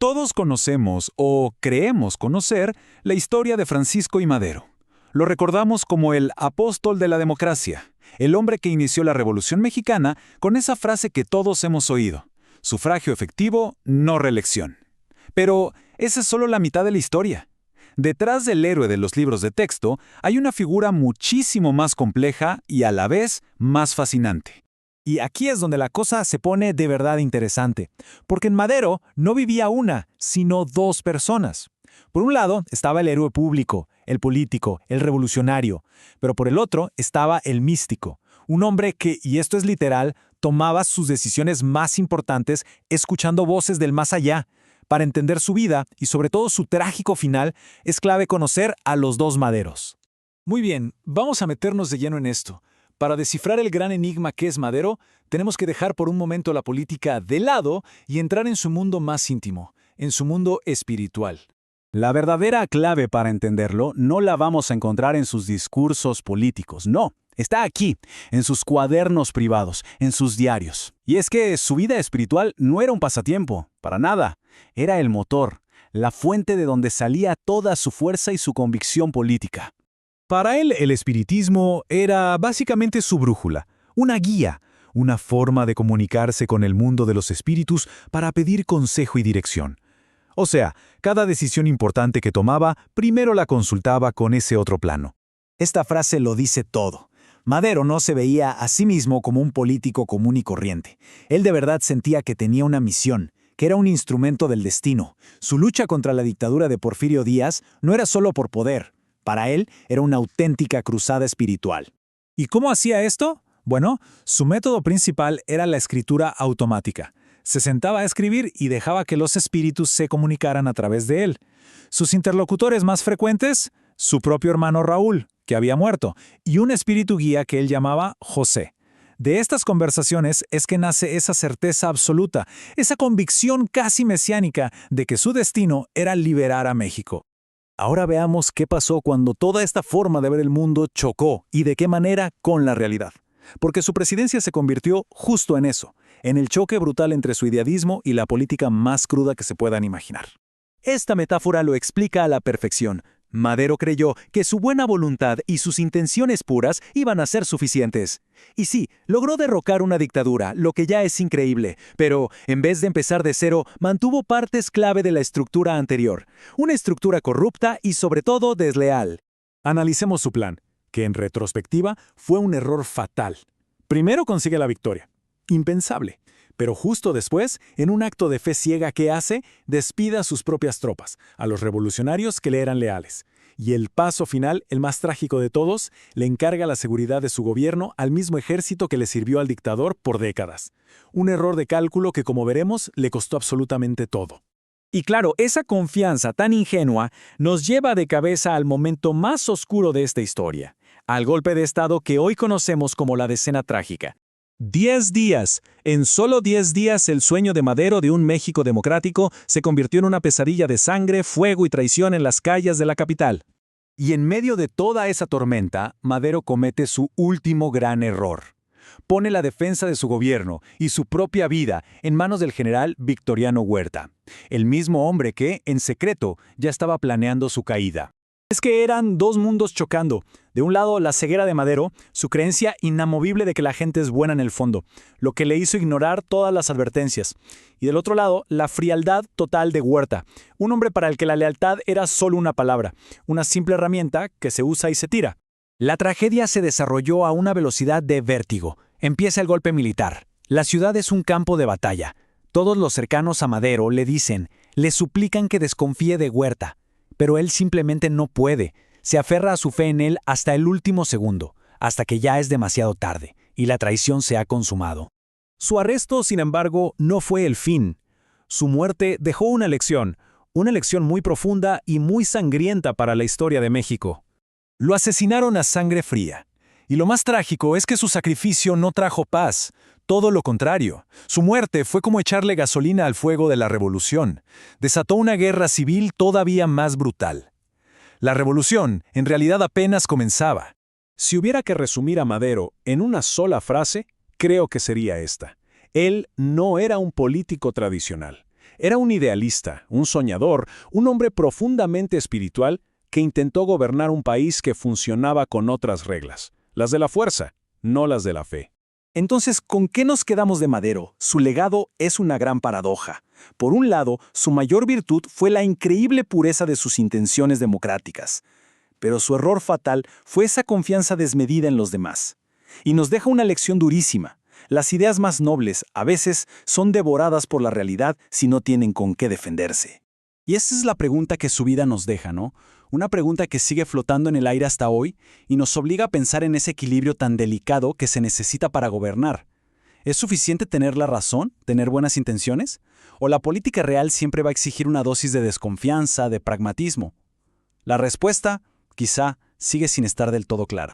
Todos conocemos, o creemos conocer, la historia de Francisco I. Madero. Lo recordamos como el apóstol de la democracia, el hombre que inició la Revolución Mexicana con esa frase que todos hemos oído: sufragio efectivo, no reelección. Pero esa es solo la mitad de la historia. Detrás del héroe de los libros de texto hay una figura muchísimo más compleja y a la vez más fascinante. Y aquí es donde la cosa se pone de verdad interesante, porque en Madero no vivía una, sino dos personas. Por un lado estaba el héroe público, el político, el revolucionario, pero por el otro estaba el místico, un hombre que, y esto es literal, tomaba sus decisiones más importantes escuchando voces del más allá. Para entender su vida y sobre todo su trágico final, es clave conocer a los dos Maderos. Muy bien, vamos a meternos de lleno en esto. Para descifrar el gran enigma que es Madero, tenemos que dejar por un momento la política de lado y entrar en su mundo más íntimo, en su mundo espiritual. La verdadera clave para entenderlo no la vamos a encontrar en sus discursos políticos, no. Está aquí, en sus cuadernos privados, en sus diarios. Y es que su vida espiritual no era un pasatiempo, para nada. Era el motor, la fuente de donde salía toda su fuerza y su convicción política. Para él, el espiritismo era básicamente su brújula, una guía, una forma de comunicarse con el mundo de los espíritus para pedir consejo y dirección. O sea, cada decisión importante que tomaba, primero la consultaba con ese otro plano. Esta frase lo dice todo. Madero no se veía a sí mismo como un político común y corriente. Él de verdad sentía que tenía una misión, que era un instrumento del destino. Su lucha contra la dictadura de Porfirio Díaz no era solo por poder. Para él era una auténtica cruzada espiritual. ¿Y cómo hacía esto? Bueno, su método principal era la escritura automática. Se sentaba a escribir y dejaba que los espíritus se comunicaran a través de él. Sus interlocutores más frecuentes, su propio hermano Raúl, que había muerto, y un espíritu guía que él llamaba José. De estas conversaciones es que nace esa certeza absoluta, esa convicción casi mesiánica de que su destino era liberar a México. Ahora veamos qué pasó cuando toda esta forma de ver el mundo chocó y de qué manera con la realidad. Porque su presidencia se convirtió justo en eso, en el choque brutal entre su idealismo y la política más cruda que se puedan imaginar. Esta metáfora lo explica a la perfección. Madero creyó que su buena voluntad y sus intenciones puras iban a ser suficientes. Y sí, logró derrocar una dictadura, lo que ya es increíble, pero en vez de empezar de cero, mantuvo partes clave de la estructura anterior. Una estructura corrupta y sobre todo desleal. Analicemos su plan, que en retrospectiva fue un error fatal. Primero consigue la victoria. Impensable. Pero justo después, en un acto de fe ciega que hace, despide a sus propias tropas, a los revolucionarios que le eran leales. Y el paso final, el más trágico de todos, le encarga la seguridad de su gobierno al mismo ejército que le sirvió al dictador por décadas. Un error de cálculo que, como veremos, le costó absolutamente todo. Y claro, esa confianza tan ingenua nos lleva de cabeza al momento más oscuro de esta historia, al golpe de Estado que hoy conocemos como la Decena Trágica. 10 días. En solo 10 días el sueño de Madero de un México democrático se convirtió en una pesadilla de sangre, fuego y traición en las calles de la capital. Y en medio de toda esa tormenta, Madero comete su último gran error. Pone la defensa de su gobierno y su propia vida en manos del general Victoriano Huerta, el mismo hombre que, en secreto, ya estaba planeando su caída. Es que eran dos mundos chocando. De un lado, la ceguera de Madero, su creencia inamovible de que la gente es buena en el fondo, lo que le hizo ignorar todas las advertencias. Y del otro lado, la frialdad total de Huerta, un hombre para el que la lealtad era solo una palabra, una simple herramienta que se usa y se tira. La tragedia se desarrolló a una velocidad de vértigo. Empieza el golpe militar. La ciudad es un campo de batalla. Todos los cercanos a Madero le dicen, le suplican que desconfíe de Huerta. Pero él simplemente no puede. Se aferra a su fe en él hasta el último segundo, hasta que ya es demasiado tarde, y la traición se ha consumado. Su arresto, sin embargo, no fue el fin. Su muerte dejó una lección muy profunda y muy sangrienta para la historia de México. Lo asesinaron a sangre fría. Y lo más trágico es que su sacrificio no trajo paz. Todo lo contrario. Su muerte fue como echarle gasolina al fuego de la revolución. Desató una guerra civil todavía más brutal. La revolución, en realidad, apenas comenzaba. Si hubiera que resumir a Madero en una sola frase, creo que sería esta. Él no era un político tradicional. Era un idealista, un soñador, un hombre profundamente espiritual que intentó gobernar un país que funcionaba con otras reglas, las de la fuerza, no las de la fe. Entonces, ¿con qué nos quedamos de Madero? Su legado es una gran paradoja. Por un lado, su mayor virtud fue la increíble pureza de sus intenciones democráticas. Pero su error fatal fue esa confianza desmedida en los demás. Y nos deja una lección durísima. Las ideas más nobles, a veces, son devoradas por la realidad si no tienen con qué defenderse. Y esa es la pregunta que su vida nos deja, ¿no? Una pregunta que sigue flotando en el aire hasta hoy y nos obliga a pensar en ese equilibrio tan delicado que se necesita para gobernar. ¿Es suficiente tener la razón, tener buenas intenciones? ¿O la política real siempre va a exigir una dosis de desconfianza, de pragmatismo? La respuesta, quizá, sigue sin estar del todo clara.